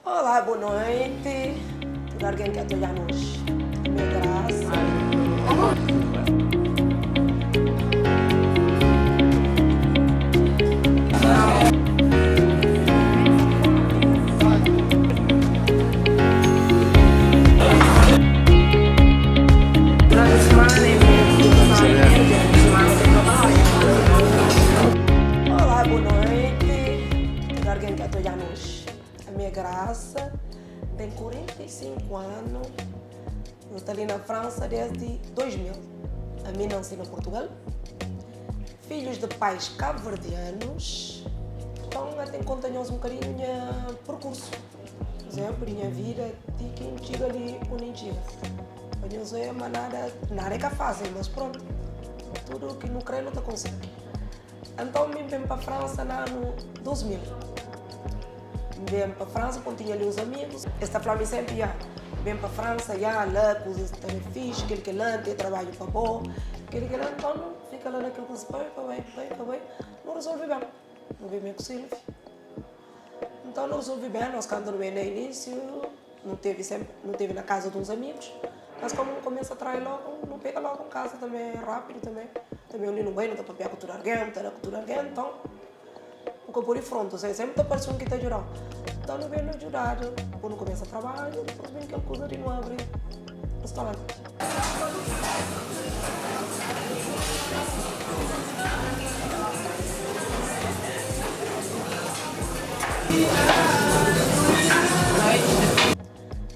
Olá, boa noite. Tudo alguém que apoiamos? Minha graça. Olá, boa noite. Tudo alguém que apoiamos? A minha graça tem 45 anos. Eu estou ali na França desde 2000. A mim nasci no Portugal. Filhos de pais cabo-verdianos. Então, até conta-nos um bocadinho o meu percurso. Por exemplo, a minha vida, de quem chega ali, ou nem chega. Eu sei, mas nada é que é fácil, mas pronto. Tudo que não crê, não te consegue. Então, eu vim para a França no ano 2000. Vim para a França, quando tinha ali os amigos. Esta flama sempre ia. Vim para a França, ia lá, coisas também fixe, aquele que lá tem trabalho para bom. Aquele que lá, então, fica lá naquele que se põe, não resolve bem. Não vi bem com o Silvio. Então, não resolvi bem, nós cantamos bem no início, não teve na casa de uns amigos. Mas como começa a trair logo, não pega logo em casa também, rápido também. Também ali no banho, não dá para pegar a cultura alguém, está na cultura alguém, então... O que eu por aí pronto, sempre está parecendo que está ajudando. Então não vem ajudar, quando começa a trabalhar, depois vem aquela coisa de não abrir restaurante.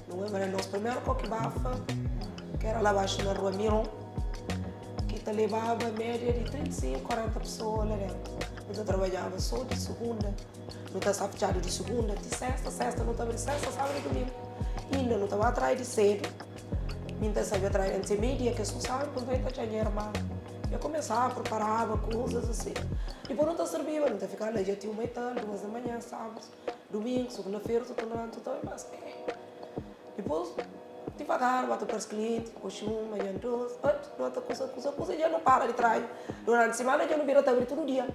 Não é, mas nosso primeiro coque-bafa, que era lá abaixo na rua Miron, que te levava a média de 35, 40 pessoas lá dentro. Eu trabalhava só de segunda, não estava fechado de segunda, de sexta não estava de sexta, sábado e domingo. Ainda não estava atrás de cedo, ainda sabia atrás de meio-dia, que só sabe, depois vai estar dinheiro mal. Eu começava, preparava coisas assim. Depois não te servia, não te ficava lá, já tinha uma e tal, 2 da manhã, sábado, domingo, segunda-feira, tudo mais. Depois, devagar, bota para os clientes, hoje amanhã 2, outra coisa, já não para de trás. Durante a semana já não vira abrir todo dia.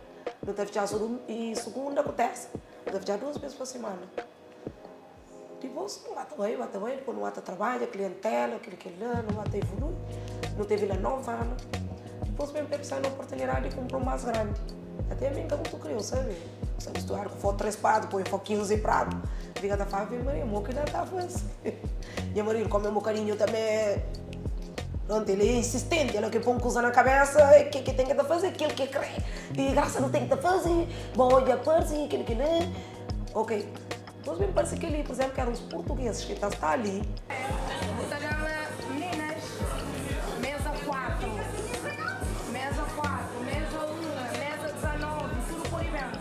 Não deve fechar só e segunda acontece. Não deve fechar 2 vezes por semana. Depois, não bate bem, depois não bate trabalho, clientela, aquele que lá, não bate evoluir. Não teve lá 9 anos. Depois, mesmo pensar na oportunidade de comprar um mais grande. Até a mim que é muito curioso, sabe? Se misturar com foto 3 pratos, depois foto 15 pratos. Fica da fábrica, Maria, o que não está fazendo. E a Maria, como é um carinho também. Pronto, ele é insistente, ele que põe coisa na cabeça, que tem que fazer aquilo que crê. E graça não tem que fazer, bom, olha, parece aquilo que não. Ok. Depois me parece que ali, por exemplo, que eram os portugueses que estão ali. Meninas, mesa 4, mesa 1, mesa 19, tudo por evento.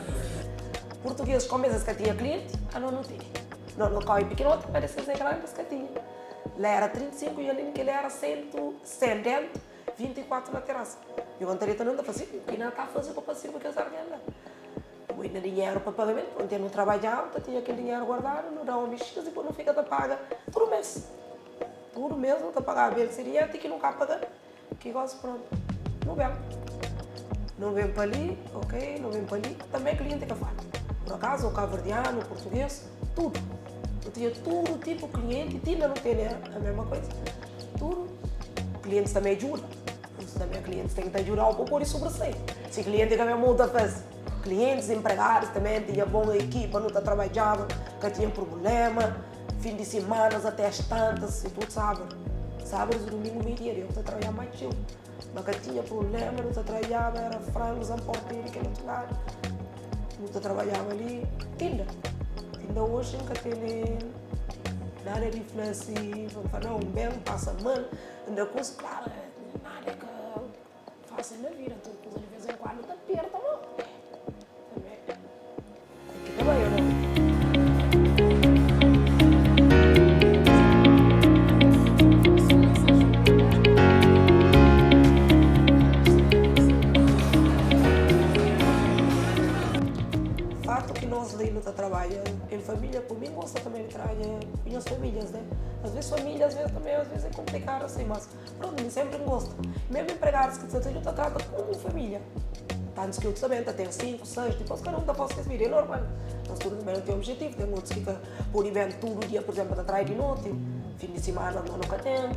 Portugueses com mesas que tinha cliente, não tinha. Não corre pequeno, parece ser grandes que tinha. Lá era 35 e ali que ele era 100 dentro, 24 na terraça. E o Antareta não está fazendo, porque não está fazendo para fazer porque as armas lá. Eu ainda dinheiro para pagamento, quando eu não trabalhava, tinha aquele dinheiro guardado, não dá uma mexida e depois não fica a paga todo mês. Todo mês não está a pagar a bilheteria, tem que nunca pagar. Que gosto, pronto. Não vem. Não vem para ali, ok, não vem para ali. Também cliente que fala. Por acaso, o cabo-verdiano, o português, tudo. Eu tinha todo tipo de cliente, e ainda não tem a mesma coisa. Tudo. Clientes também ajudam. Isso também clientes têm que ajudar um pouco por isso sobressair. Se cliente que mesmo muda faz. Clientes, empregados também, tinha boa equipa, não trabalhava, que tinha problema. Fim de semana até as tantas, e tudo sábado. Sábado e domingo, meio-dia, eu trabalhava mais chill. Mas que tinha problema, não trabalhava, era frangos, porteiro, aquele outro lado. Não trabalhava ali, ainda hoje nunca tem nada reflexivo, não, bem, passa mal, ainda coisa, claro, nada que faça na vida, tudo coisa de vez em quando, está perto, não. Também, tem que trabalhar, não. Fato que nós ali não trabalhamos em família, por mim gosta também de trabalhar em as famílias, né? Às vezes família, às vezes é complicado assim, mas pronto, eu sempre gosto. Mesmo empregados que você trata como família. tantos que outros também, tem 5, 6, depois cada um da vossa vida, é normal. Nós todos também não tem objetivo, tem outros que por evento todo dia, por exemplo, para trair de noite, fim de semana nunca tem,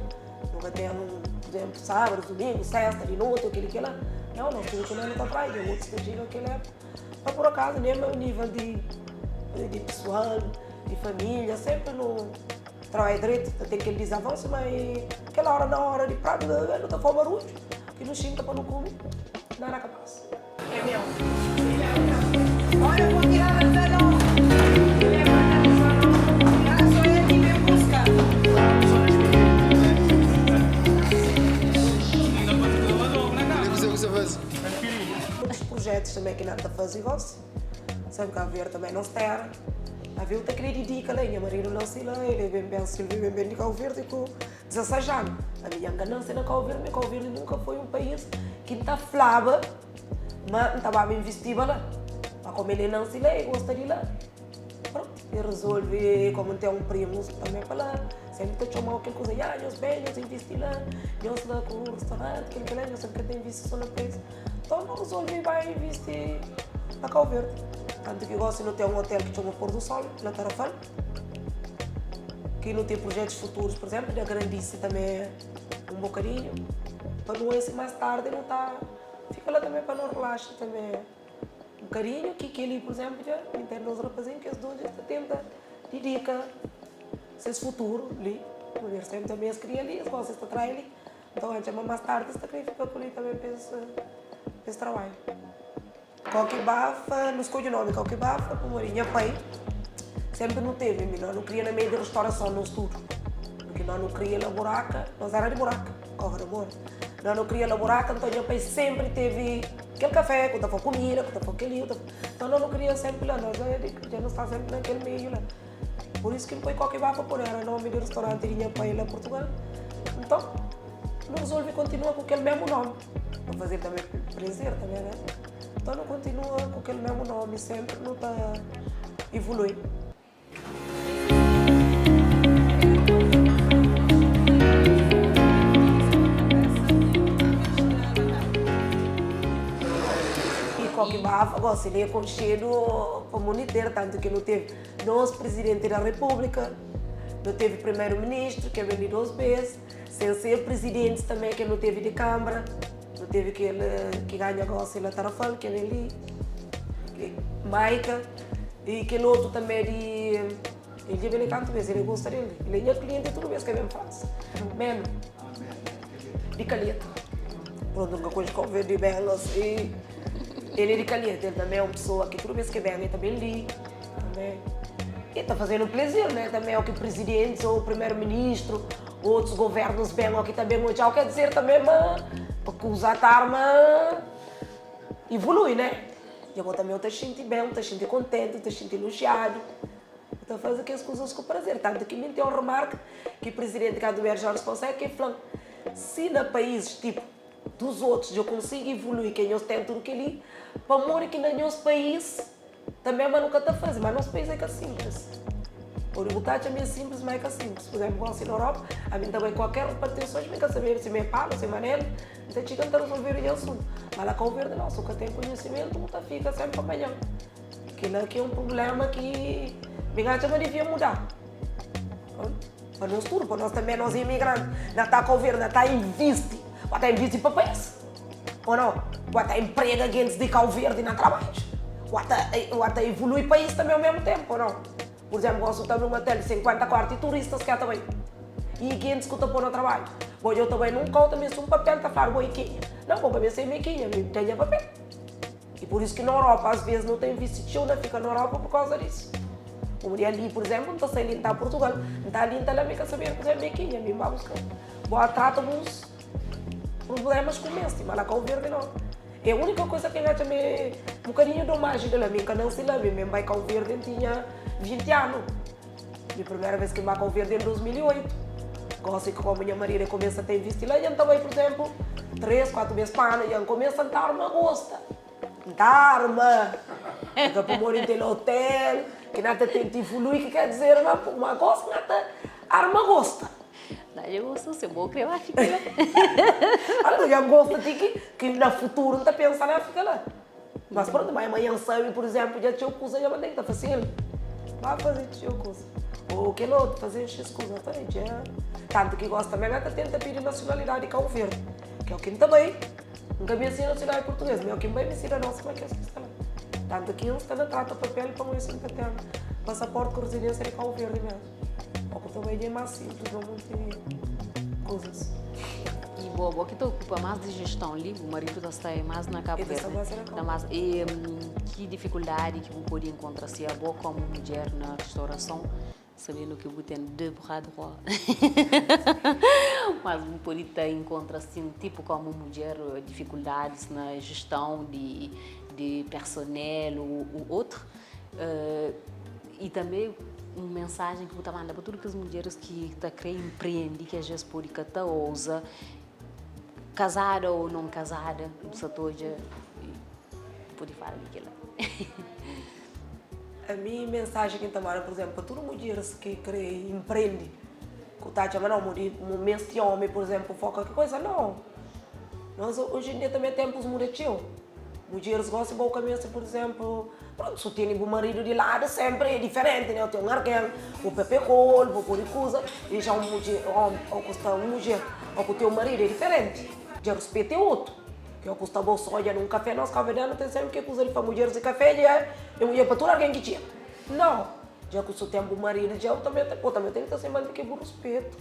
por exemplo, sábado, domingo, sexta, de noite, aquilo que lá. Não, nós temos que não está atrás, tem outros que chegam aquele época. Mas por acaso, nem o nível de pessoal, de família, sempre no trabalho direito, tem aquele desavanço, mas aquela hora, na hora de prato, não está for barulho, que não xinga para não comer, não era capaz. É meu. Olha, eu vou tirar a 19. Levanta a 19. Ah, só ele que vem buscar. Muitos projetos também que nada faz igual. Sabe que a ver também não se terra. A ver, eu te queria dica lá, minha marido não se lá, ele é bem Silvio, bem de Cabo Verde, com 16 anos. A minha ganância na Cabo Verde nunca foi um país que não falava, mas não estava bem investido lá. Mas como ele não se lá, eu gosto de lá. Pronto, eu resolvi, como tem um primo também para lá, sempre te chamou aquele coisa, nós bem, nós investi lá, nós lá com o restaurante, aquele que lá, nós sempre tem visto só na preço. Então, eu resolvi vai investir na Cabo Verde. Tanto que eu gosto de ter um hotel que chama Pôr do Sol, na Tarrafal, que não tem projetos futuros, por exemplo, da Grandice também um bocadinho, para não esse mais tarde não tá, fica lá também para não relaxar também um bocadinho, que ali, por exemplo, já entendo os rapazinhos que as duas já tenta dedica esse futuro ali, mulher sempre também as cria ali, as gostam de trair ali, então antes mais tarde esta cria fica por ali também para esse trabalho. Coquibafa, não escolho o nome, Coquibafa, como minha pai, sempre não teve, nós não queria na meio de restauração no estudo, porque nós não queria na buraca, nós era de buraca, corre amor. Nós não queria na buraca, então meu pai sempre teve aquele café, quando foi comida, quando foi aquele, então nós não queria sempre lá, nós já não está sempre naquele meio lá. Por isso que não foi Coquibafa, por era nome de restaurante de minha pai lá em Portugal. Então, não resolvi continuar com aquele mesmo nome, para fazer também prazer também, né? Então não continua com aquele mesmo nome, sempre não está evoluindo. E Coquibafa, gosto de ir com cheiro comunitário, tanto que não teve nosso presidente da República, não teve primeiro-ministro, que é vem 2 vezes, sem ser presidente também, que não teve de Câmara. Não teve aquele que ganha gosto na Tarrafal, que é ali, Maica, e aquele outro também de. Ele já vem tanto vezes, ele gosta dele. Ele é meu cliente toda vez que vem em França. Mesmo. De Calheta. Pronto, nunca coisa que ver de Belas. E ele é de Calheta, ele também é uma pessoa que toda vez que vem, ele também li. Também. E está fazendo prazer, né? Também é o que presidentes ou primeiro-ministro, outros governos vêm aqui também, já quer dizer também, mas. Porque usar a arma evolui, né? Eu também estou sentindo bem, estou sentindo contente, estou sentindo elogiado. Então faz aquelas coisas com prazer. Tanto que me tem um remarque que o presidente Cado Verde Jorge Fonseca que falou, se na países tipo dos outros eu consigo evoluir, que eles têm tudo que ali, para morrer aqui no nosso país, também mas nunca está fazendo, mas nosso país é que é simples. O resultado é meio simples, mas é que é simples. Por exemplo, assim na Europa, a mim também qualquer repartição, me quer saber se me palo, se manelo, então tinha que resolver o assunto. Mas lá com o verde não, se eu tenho conhecimento, não fica sempre amanhã. Aquilo aqui é um problema que me acha que devia mudar. Para nós tudo, para nós também, nós imigrantes, não está com o verde, não está em viste, ou está em viste para o país. Ou não? Ou está emprego a gente de Cabo Verde na trabalho. Ou está evoluir o país também ao mesmo tempo, ou não? Por exemplo, gosto também de um hotel de 50 quartos e turistas que também. E quem escuta por no trabalho. Bom, eu também não conto mesmo um papel para falar, vou aqui. Não, vou para ver se é mequinha, não tenho papel. E por isso que na Europa, às vezes, não tem visto, não fica na Europa por causa disso. O mulher ali, por exemplo, não está sem limpar Portugal. Não está ali, não está saber que é mequinha, me vai buscar. Boa, trata uns problemas com este, mas lá com o verde não. É a única coisa que eu também um bocadinho de imagem dela, que não se lembra, mesmo vai com o verde tinha 20 anos. A primeira vez que vai com o verde em 2008. Gosto que com a minha marido começa a ter visto lá, e também, por exemplo, 3, 4 vezes para ano, e começa a dar uma gosta. Dar uma. Fica para morar no hotel, que nada tem que evoluir, que quer dizer uma gosta, nada, arma gosta. Eu gosto se vou criar fica lá. Eu gosto de que no futuro não está pensando em ficar lá. Mas pronto, mas amanhã sabe, por exemplo, já tinha coisa, já mandei que tá fácil. Vai fazer tinha coisa. Ou que outro, fazer X coisa também, já. Tanto que gosta também, até tenta pedir nacionalidade Cabo Verde. Que é o que também. Nunca me ensina nacionalidade portuguesa, mas é o que vai me ensina a nossa, como é que é isso que tanto que eles estão a tratar papel para o isso que tem passaporte com residência de Cabo Verde mesmo. Ou que também é mais simples, não muito coisas. E boa que tu ocupa mais de gestão ali, o marido está mais na Cabo Verde. E que dificuldade que você pode encontrar se é boa como mulher na restauração, sabendo que você tem de borrar. Mas você pode encontrar assim, tipo como mulher, dificuldades na gestão de personal ou outro. E também uma mensagem que você manda para todas as mulheres que querem empreender, que às vezes pode catar ousa, casada ou não casada, você pode falar daquilo. A minha mensagem que também, por exemplo, para todas as mulheres que querem empreender, que está chamando um mês de homem, por exemplo, foca que coisa, não. Nós hoje em dia também temos mudação. Mulheres gostam de caminho, por exemplo, pronto, se tem um marido de lado sempre é diferente, né? Eu tenho um alguém, o Pepe Cole, o Poricusa, e já uma mulher, ou que o teu marido é diferente. Já respeita o outro. Que eu custa bolsa, olha, num café, nós cafedanos tem sempre que usa ele para mulheres de café, e mulher para todo alguém que tinha. Não. Já que o seu tempo marido, já eu também tenho que estar sempre que por respeito.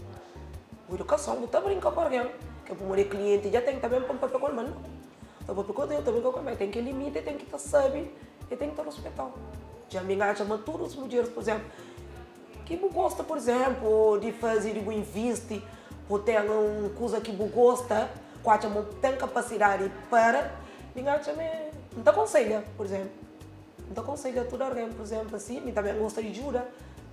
Por educação, eu estou brincando com alguém. Que para mulher cliente já tem também para um Pepe Cole, mas não. Então, porque eu também tem que limitar, tem que estar sabe e tem que estar respeitando. Já me engaja, mas todas as mulheres, por exemplo, que gosta, por exemplo, de fazer, de investir, ou tem uma coisa que gosta, que tem capacidade para, me engaja, não te aconselha, por exemplo. Não te aconselha tudo alguém, por exemplo, assim, me também gosta de ajuda.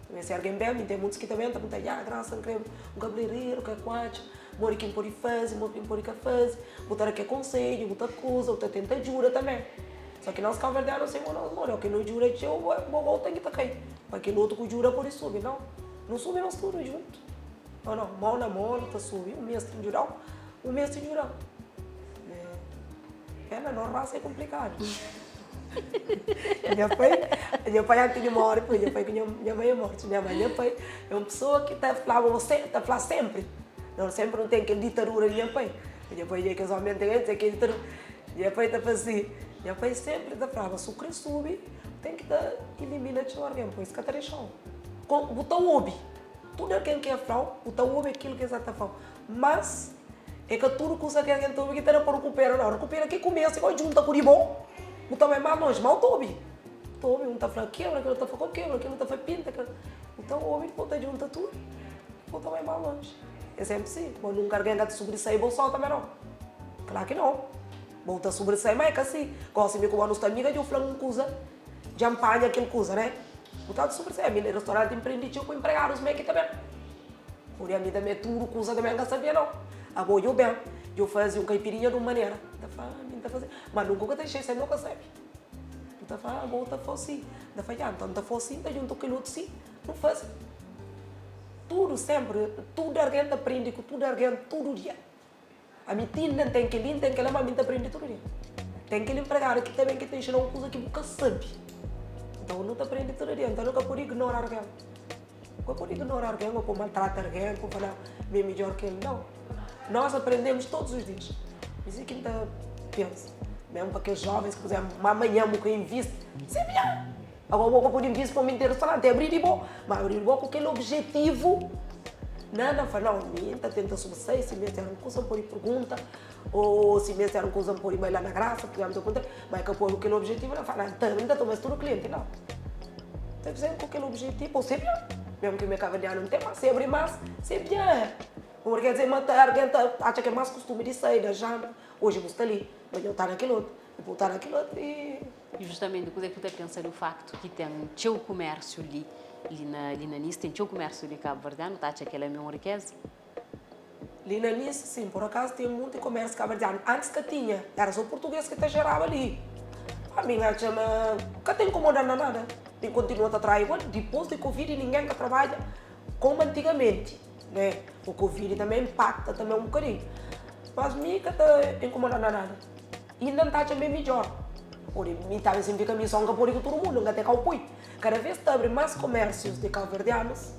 Também se alguém bem, tem muitos que também estão a graça, um cabeleireiro, que é quatro. Mori quem pode fazer, mori quem pode fazer, botar aqui conselho, botar coisa, botar tenta ajuda também. Só que nós caverdeanos assim, nós moramos, que não jura, eu tenho que estar cair. Para aquele outro que jura pode subir, não. Não subir, nós tudo junto. Não, mão na mão, tá subir, um mês tem jural, um mês tem jural. É, na normal é complicado. Minha pai antes de morrer, minha pai que minha mãe é morta, minha pai é uma pessoa que está falando sempre. Não, sempre não tem aquele ditadura de minha pai. Minha pai é que somente tem aquele ditadura. Minha pai está assim. Minha pai sempre está falando, se o Cristo sube, tem que eliminar de alguém, pois que está deixando. Botar o obi. Tudo aquilo que é frau, botar o obi aquilo que está falando. Mas, é que tudo que você quer que está para recuperar, não. Recupera que começa, igual junta com o bom. Botar mais longe, mal tobi. Tobi, um está falando quebra, aquilo está falando quebra, aquilo está falando pinta. Então o obi botar junta tudo, botar mais longe. É sempre assim. Quando um alguém está sobressair, vou só também não. Claro que não. Vou estar sobressair, mas é que assim. Gosto de me comer nos amigos, eu falo uma coisa, de ampalha aquela coisa, né? Vou estar sobressair. A minha restaurante empreendeu com empregados meio que também. Por aí, a minha também tudo coisa também não sabia não. Agora eu bem, eu fazia um caipirinha de uma maneira. Tá fazendo. Mas nunca tem cheio, você nunca sabe. Tá falando, agora está fosse. Tá falando, então está fosse, está junto com o outro, sim. Não faz. Tudo sempre, tudo alguém aprende com tudo alguém todo dia. A minha tia tem que ler, tem que ler, mas a minha aprende todo dia. Tem que empregar aqui também que tem que uma coisa que nunca sabe. Então não te aprende todo dia, então nunca pode ignorar alguém. Nunca pode ignorar alguém, ou pode maltratar alguém, ou falar bem melhor que ele, não. Nós aprendemos todos os dias. Isso é que a gente pensa. Mesmo para aqueles jovens que, por exemplo, amanhã vou investir, isso é melhor. Agora vou poder investir para me interessar, até abrir de bom, mas abrir de bom com aquele objetivo. Não, fala, não, minta, tenta sobressair, se me disseram coisa, por pergunta, ou se me disseram coisa, por ir lá na graça, porque eu contar, mas que eu ponho aquele objetivo, não fala, ainda estou mais tudo cliente, não. Tem que ser com aquele objetivo, ou seja, mesmo que me acaba de não tem mais, se abrir mais, se bem. Porque quer dizer, matar alguém acha que é mais costume de sair da janta, hoje eu vou estar ali, mas eu estou naquele outro, eu vou estar naquele outro e... Justamente, quando é que você pensa no facto que tem teu comércio ali na Nice, tem teu comércio de Cabo Verdeano, tá? Que ela é mesmo riqueza? Ali na Nice, sim, por acaso tem muito comércio cabo-verdiano. Antes que tinha, era só português que te gerava ali. A minha chama, nunca tem incomodado nada. Tem continua a trabalhar igual, depois de Covid ninguém que trabalha como antigamente, né? O Covid também impacta também um bocadinho. Mas a mim nunca está incomodando nada. E ainda está também melhor. Por mim, talvez significa missão que por todo mundo, até cá o pui. Cada vez que abre mais comércios de calverdianos,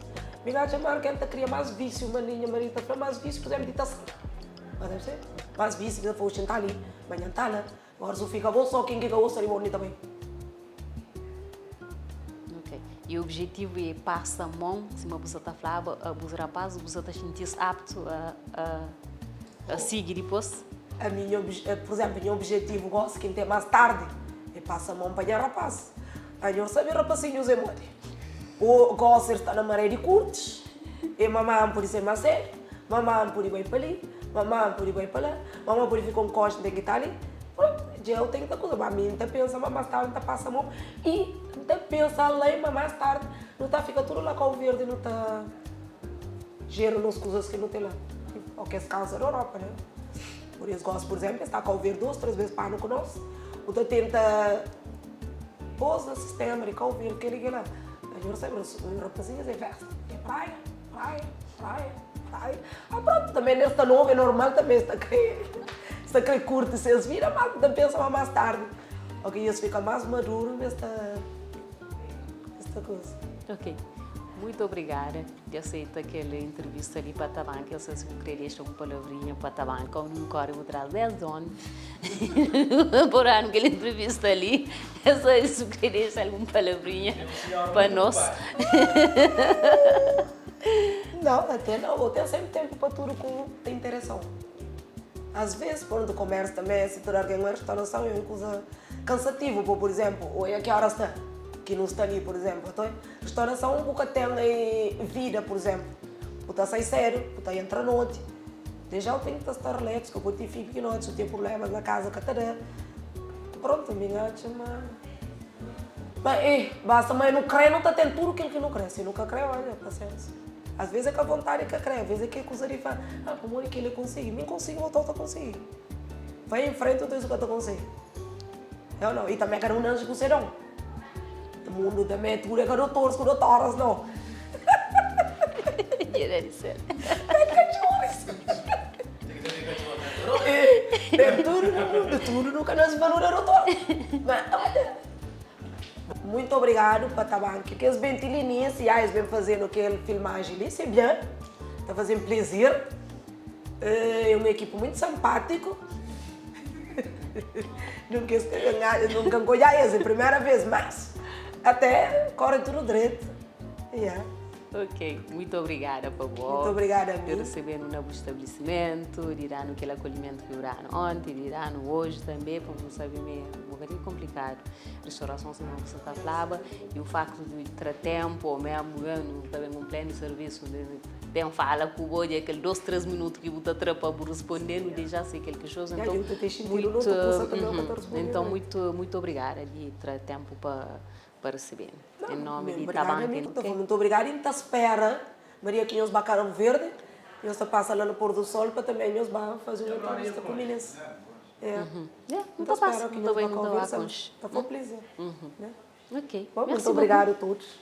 me vai chamar que a gente cria mais vício, maninha, marita, para mais vício, por exemplo, meditação. Mas deve ser? Mais vício, que depois sentar ali, amanhã está lá. Agora se fica bom, só quem que gosta de bonito também. Ok. E o objetivo é passar a mão, se uma pessoa está falando, os rapazes, você está sentindo apto a seguir depois? Por exemplo, meu objetivo, gosto, quem tem mais tarde, é passar a mão para o rapaz. Aí eu saber rapazinhos é muito. O gosto está na maré de curtos, e mamãe por ser mais sério, mamãe por ir para ali, mamãe por ir para lá, mamãe por ir ficar com costa, tem que estar ali. Eu tenho que coisa, mas a mim pensa, mas mais tarde não passa a mão e não pensa além, mas mais tarde não está fica tudo lá com o verde, não está gerando as coisas que não tem lá. O que é causa da Europa, né? Por isso gosto, por exemplo, está com o verde 2, 3 vezes para no conosco, o que tenta pôs no sistema de com o verde que ele lá. Eu recebo os rapazinhos e festa, é praia, praia, praia, praia. Ah, pronto, também nesta nova é normal também está que curte se eles viram, mas também pensam mais tarde. Ok, eles ficam mais maduros nesta coisa. Ok. Muito obrigada de aceitar aquela entrevista ali para Taban, que eu sei se eu queria deixar uma palavrinha para Taban, como não corre o traz 10 anos. Por ano, aquela entrevista ali, eu só isso queria deixar alguma palavrinha para nós. Não, até não, eu tenho sempre tempo para tudo que tem interação. Às vezes, quando comércio também, se tu alguém uma restauração, é uma coisa cansativa, por exemplo, ou é que horas está, que não está ali, por exemplo. Então, restauração nunca tem vida, por exemplo. Tu está sai sério, tu está entra à noite. Desde já tem que estar relax, que eu te fico que noite, se tem problemas na casa, que está pronto, me engaja, mas basta, mas não crê, não está tendo tudo aquilo que não crê. Se nunca crê, olha, paciência. Às vezes é com a vontade que crê, às vezes é que a coisa de falar, como é que ele consegue? Nem consigo voltar a conseguir. Vai em frente, eu tenho isso que eu consigo. Eu não, e também quero um anjo que você não. O mundo também é tudo, é que eu não torço, que eu não torço, não. Deve ser. É tudo nunca nós valores não torço. Muito obrigado para Taban, que eles bem tilinias e eles bem fazendo aquele filmagem ali, c'est bien, está fazendo prazer. É uma equipe muito simpática. Nunca encolhei essa, primeira vez, mas até corre tudo direito. Yeah. Ok, muito obrigada, por Muito obrigada a mim. por receber no novo estabelecimento, dirá no aquele acolhimento que irá ontem, dirá no hoje também, porque não sabe mesmo, um bocadinho complicado. Restauração se não você está falava e o facto de ter tempo, ou mesmo também um pleno serviço, tem fala com o boi, aquele 2, 3 minutos que você trapa por responder, não deixa ser qualquer coisa. Então, muito obrigada de ter tempo para receber. Em nome de Taban. Muito obrigada. E te espera, Maria, que nós bacaram verde, nós passa lá no pôr do sol para também nós fazer uma entrevista com meninas. Não passa, não vai mudar a concha. Está feliz. Ok. Muito obrigada a todos.